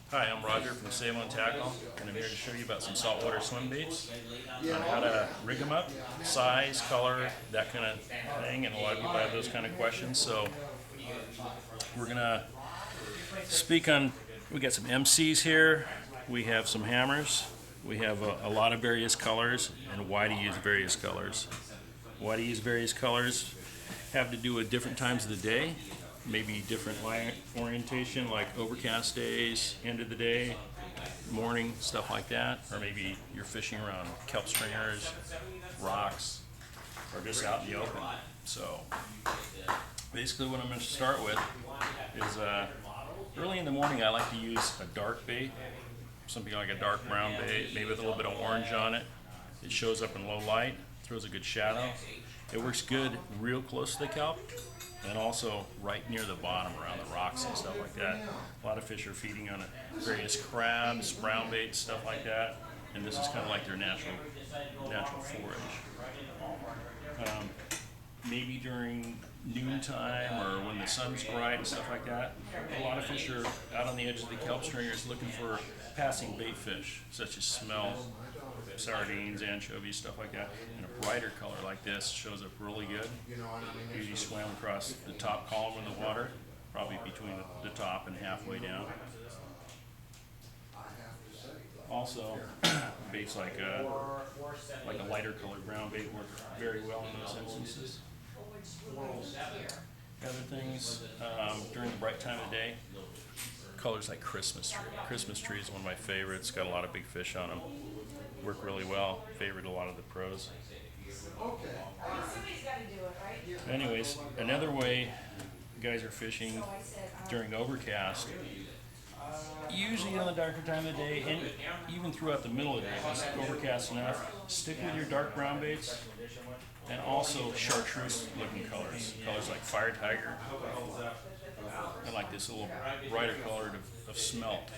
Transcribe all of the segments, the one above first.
Hi, I'm Roger from Save on Tackle, and I'm here to show you about some saltwater swim baits, on how to rig them up, size, color, that kind of thing, and a lot of people have those kind of questions. So we're gonna speak on. We got some MCs here. We have some hammers. We have a lot of various colors and why to use various colors. Why to use various colors have to do with different times of the day, maybe different light orientation, like overcast days, end of the day, morning, stuff like that, or maybe you're fishing around kelp stringers, rocks, or just out in the open. So basically what I'm going to start with is early in the morning I like to use a dark bait, something like a dark brown bait, maybe with a little bit of orange on it. It shows up in low light, throws a good shadow. It works good real close to the kelp and also right near the bottom around the rocks and stuff like that. A lot of fish are feeding on it. Various crabs, brown bait, stuff like that. And this is kind of like their natural forage. Maybe during noontime or when the sun's bright and stuff like that, a lot of fish are out on the edge of the kelp stringers looking for passing bait fish, such as smelt, sardines, anchovies, stuff like that. And a brighter color like this shows up really good. Usually swam across the top column of the water, probably between the top and halfway down. Also, baits like a lighter colored brown bait work very well in those instances. Other things, during the bright time of the day, colors like Christmas tree. Christmas tree is one of my favorites, got a lot of big fish on them. Work really well, favorite a lot of the pros. Anyways, another way guys are fishing during overcast, usually on the darker time of the day, and even throughout the middle of the day, if it's overcast enough, stick with your dark brown baits, and also chartreuse looking colors like fire tiger. I like this little brighter color of smelt.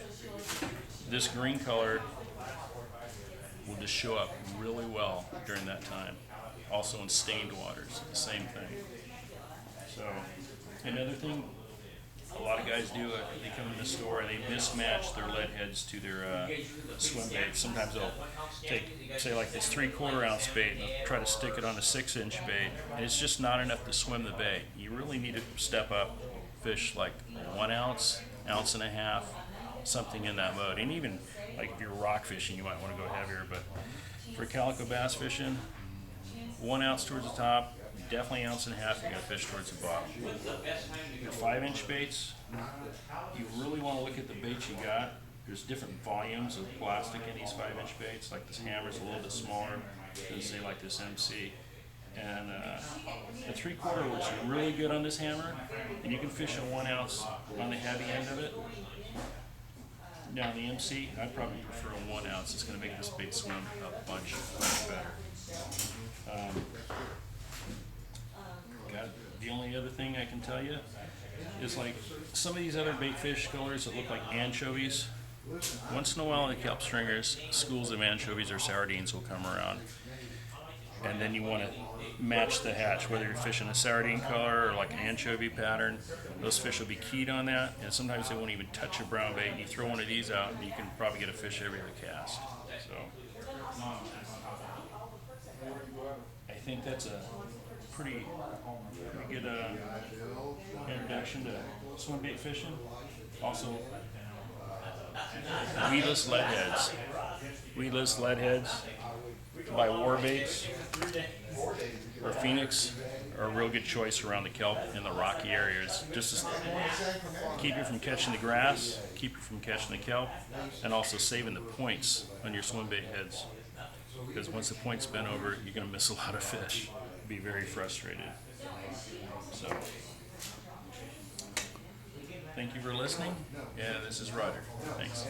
This green color will just show up really well during that time. Also in stained waters, the same thing. So another thing a lot of guys do, they come in the store and they mismatch their lead heads to their swim bait. Sometimes they'll take, say, like this 3/4 ounce bait and they'll try to stick it on a 6-inch bait, and it's just not enough to swim the bait. You really need to step up, fish like 1 ounce, ounce and a half, something in that mode. And even like if you're rock fishing, you might want to go heavier, but for calico bass fishing, 1 ounce towards the top, definitely 1.5 ounces, you're going to fish towards the bottom. Your 5-inch baits, you really want to look at the baits you got. There's different volumes of plastic in these 5-inch baits, like this hammer's a little bit smaller than say like this MC. And the 3/4 works really good on this hammer, and you can fish a 1 ounce on the heavy end of it. Now the MC, I'd probably prefer a 1 ounce. It's going to make this bait swim a bunch better. The only other thing I can tell you is like some of these other bait fish colors that look like anchovies. Once in a while in the kelp stringers, schools of anchovies or sardines will come around. And then you want to match the hatch, whether you're fishing a sardine color or like an anchovy pattern. Those fish will be keyed on that, and sometimes they won't even touch a brown bait. And you throw one of these out and you can probably get a fish every other cast. So I think that's a pretty good introduction to swim bait fishing. Also, weedless lead heads. Weedless lead heads by War Baits or Phoenix are a real good choice around the kelp in the rocky areas. Just to keep you from catching the grass, keep you from catching the kelp, and also saving the points on your swim bait heads. Because once the point's bent over, you're going to miss a lot of fish. Be very frustrated. So, thank you for listening. Yeah, this is Roger. Thanks.